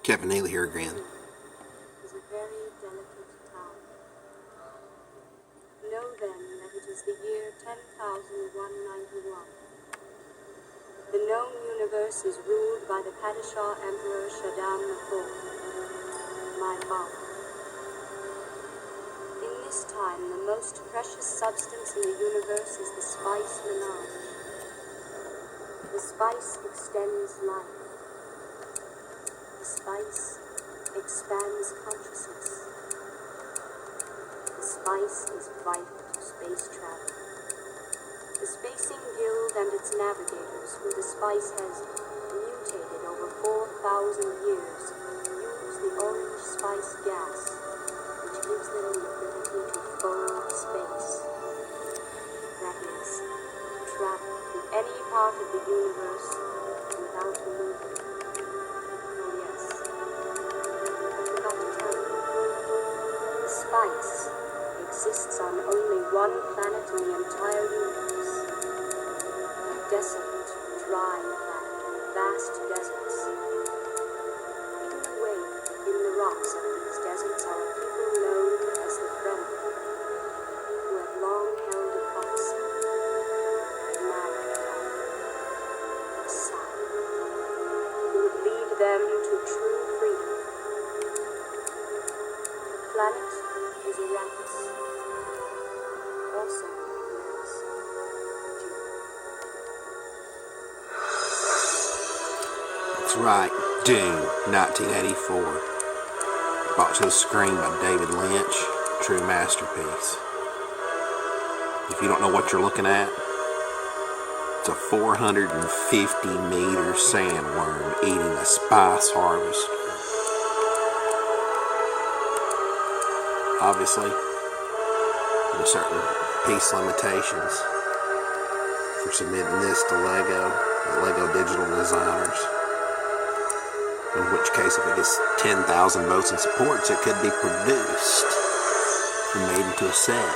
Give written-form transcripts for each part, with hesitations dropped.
Kevin Neely here again. Is a very delicate town. Know then that it is the year 10,191. The known universe is ruled by the Padishah Emperor Shaddam IV, my father. In this time, the most precious substance in the universe is the spice menage. The spice extends life. The spice expands consciousness. The spice is vital to space travel. The Spacing Guild and its navigators, who the spice has mutated over 4,000 years, use the orange spice gas, which gives them the ability to fold space. That is, travel to any part of the universe without moving. The spice exists on only one planet in the entire universe. A desolate, dry planet with vast deserts. Hidden away in the rocks of these deserts are a people known as the thru, who have long held a prophecy. A man of time, a Messiah, who would lead them to true freedom. The planet is Arrakis, also known as Dune. That's right, Dune, 1984. Brought to the screen by David Lynch, true masterpiece. If you don't know what you're looking at, it's a 450-meter sandworm eating a spice harvester. Obviously, there are certain piece limitations for submitting this to Lego digital designers. In which case, if it gets 10,000 votes and supports, it could be produced and made into a set.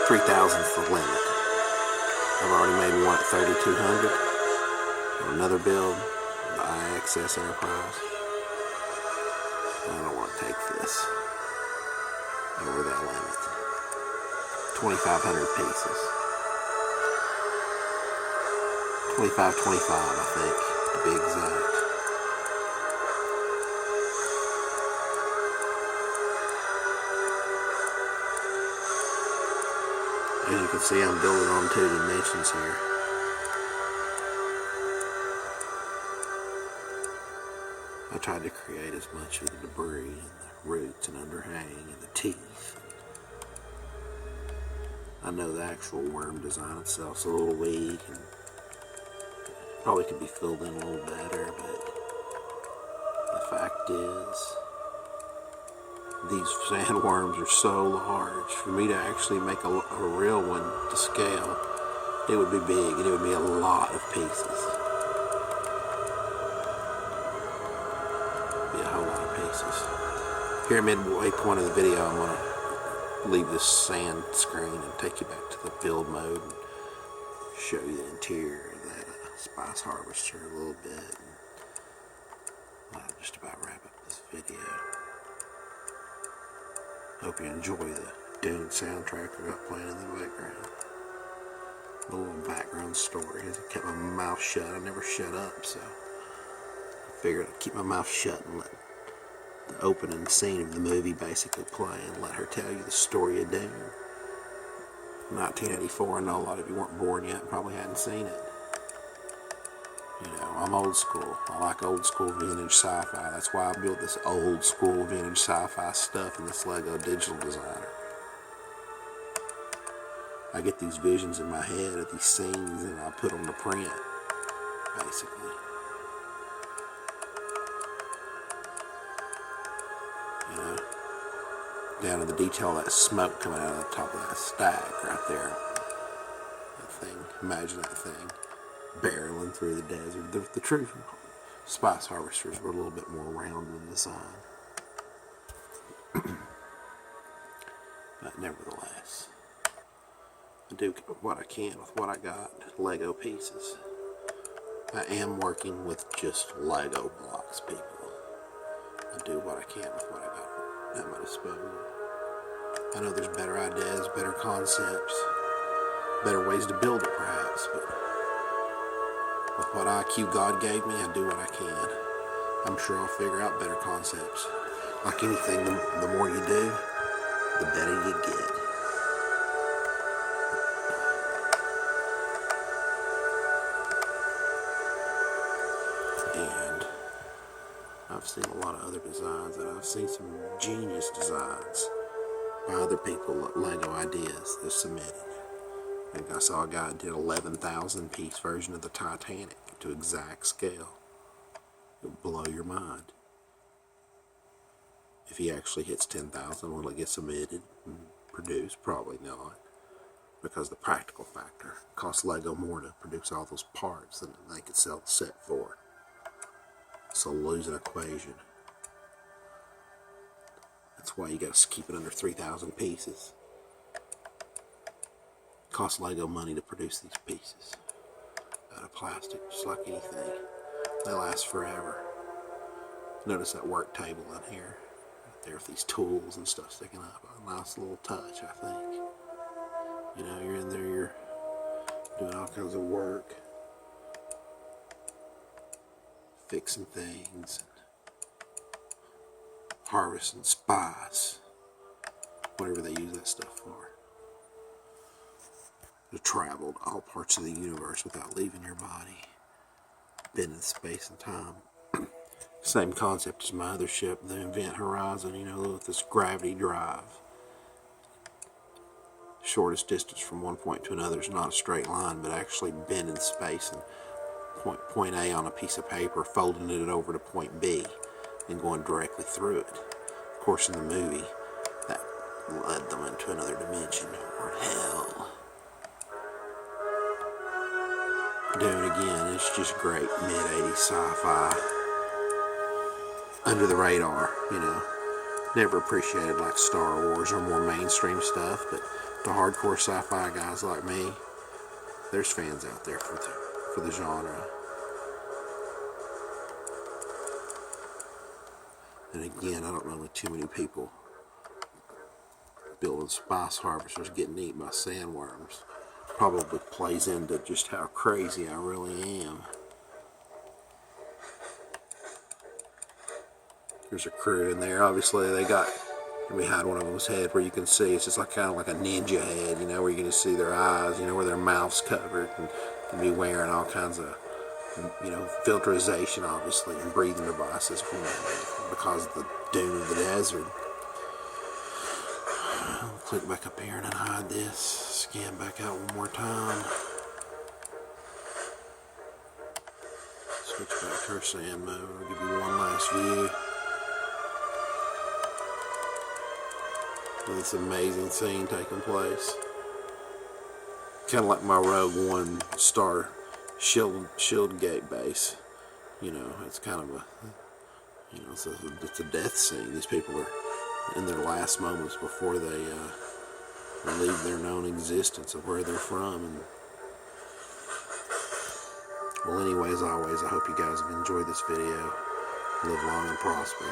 3,000 is the limit. I've already made one at 3,200. Another build by IXS Enterprise. I don't want to take this over that limit. 2,500 pieces. 25, I think, to be exact. As you can see, I'm building on 2 dimensions here. I tried to create as much of the debris and the roots and underhang and the teeth. I know the actual worm design itself's a little weak and probably could be filled in a little better, but the fact is, these sandworms are so large. For me to actually make a real one to scale, it would be big and it would be a lot of pieces. Here midway point of the video, I'm going to leave this sand screen and take you back to the build mode and show you the interior of that spice harvester a little bit. And I'll just about wrap up this video. Hope you enjoy the Dune soundtrack I got playing in the background. A little background story. I kept my mouth shut. I never shut up, so I figured I'd keep my mouth shut and let the opening scene of the movie basically play and let her tell you the story of Dune. 1984, I know a lot of you weren't born yet and probably hadn't seen it. You know, I'm old school. I like old school vintage sci-fi. That's why I built this old school vintage sci-fi stuff in this Lego digital designer. I get these visions in my head of these scenes and I put them to print, basically. You know, down to the detail of that smoke coming out of the top of that stack right there. That thing, imagine that thing barreling through the desert. The true spice harvesters were a little bit more round in design. But nevertheless, I do what I can with what I got, Lego pieces. I am working with just Lego blocks, people. I do what I can with what I got at my disposal. I know there's better ideas, better concepts, better ways to build it perhaps, but with what IQ God gave me, I do what I can. I'm sure I'll figure out better concepts. Like anything, the more you do, the better you get. And I've seen a lot of other designs, and I've seen some genius designs by other people, Lego ideas that submitted. I think I saw a guy that did 11,000 piece version of the Titanic to exact scale. It'll blow your mind. If he actually hits 10,000, will it get submitted and produced? Probably not, because the practical factor costs Lego more to produce all those parts than they could sell the set for. So lose an equation. That's why you got to keep it under 3,000 pieces. It costs Lego money to produce these pieces out of plastic, just like anything. They last forever. Notice that work table in here, right there with these tools and stuff sticking up. A nice little touch, I think. You know, you're in there, you're doing all kinds of work, fixing things, harvesting spice, whatever they use that stuff for. You've traveled all parts of the universe without leaving your body. Been in space and time. Same concept as my other ship, the Event Horizon, you know, with this gravity drive. Shortest distance from one point to another is not a straight line, but actually been in space and point A on a piece of paper, folding it over to point B, and going directly through it. Of course, in the movie, that led them into another dimension or hell. Dune again, it's just great mid-80s sci-fi. Under the radar, you know. Never appreciated like Star Wars or more mainstream stuff, but the hardcore sci-fi guys like me, there's fans out there for the genre. And again, I don't know too many people building spice harvesters getting eaten by sandworms. Probably plays into just how crazy I really am. There's a crew in there. Obviously, they got behind one of them's head where you can see it's just like kind of like a ninja head, you know, where you can just see their eyes, you know, where their mouth's covered, and be wearing all kinds of, you know, filterization, obviously, and breathing devices because of the dune of the desert. I'll click back up here and hide this. Scan back out one more time. Switch back to our sand mode. I'll give you one last view of this amazing scene taking place. Kind of like my Rogue One Star Shield Gate base. You know, it's kind of a, you know, it's a death scene. These people are in their last moments before they leave their known existence of where they're from. And well, anyway, as always, I hope you guys have enjoyed this video. Live long and prosper.